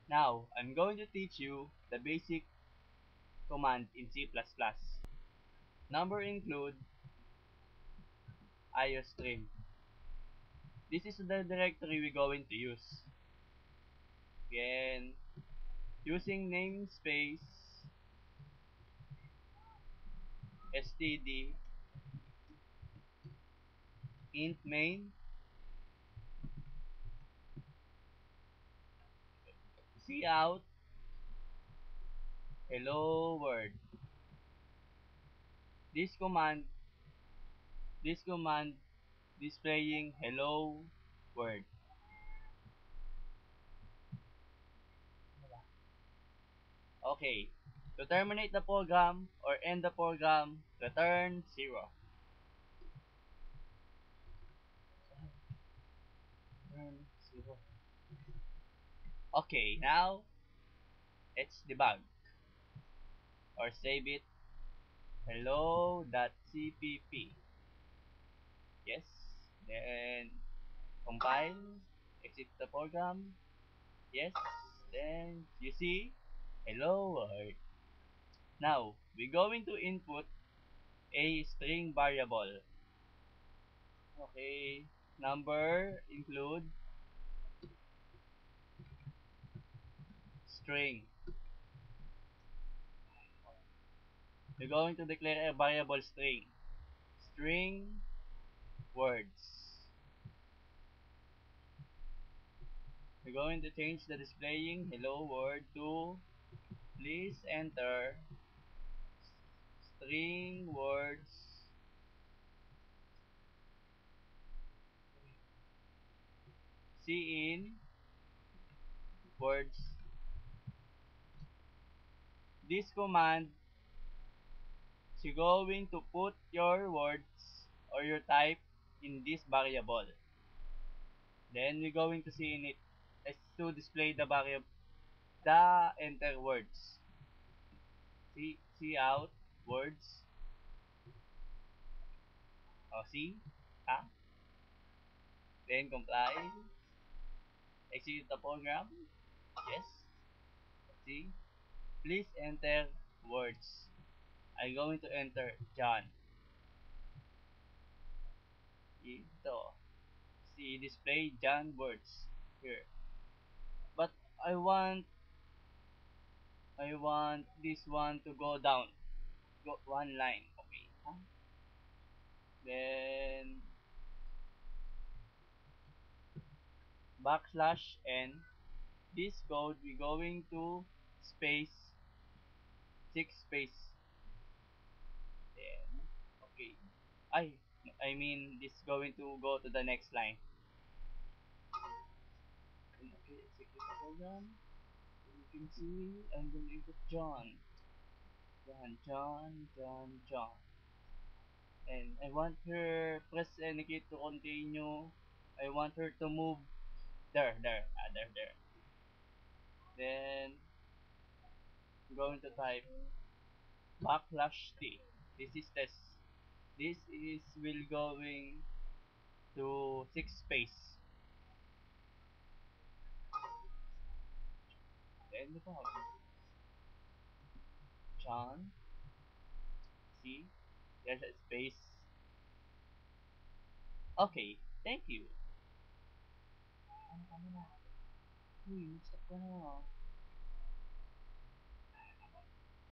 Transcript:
Now, I'm going to teach you the basic command in C++. Number include iostream. This is the directory we're going to use. Again, using namespace std int main cout hello world. This command displaying hello world. Okay. To terminate the program or end the program, return 0. Return 0. Okay, now let's debug or save it hello.cpp. Yes. Then compile, exit the program. Yes. Then you see hello world. Now we're going to input a string variable. Okay. Number include string. We're going to declare a variable string. String words. We're going to change the displaying hello world to please enter string words cin words. This command is going to put your words or your type in this variable. Then we're going to see in it as to display the variable the enter words. Cout words. Oh, see? Ah? Then compile. Execute the program. Yes. See? Please enter words. I'm going to enter John. Ito. See, display John words here. But I want this one to go down. Go one line. Okay. Huh? Then \n. This code we going to space 6 space. Then okay. I mean this going to go to the next line. Okay, execute the program. You can see I'm going to input John. John. And I want her press any key to continue. I want her to move there. There. Then I'm going to type \t. This is test. This is will going to 6 space. Then the problem. John. See? There's a space. Okay, thank you. Ano na? Uy, stop ka na.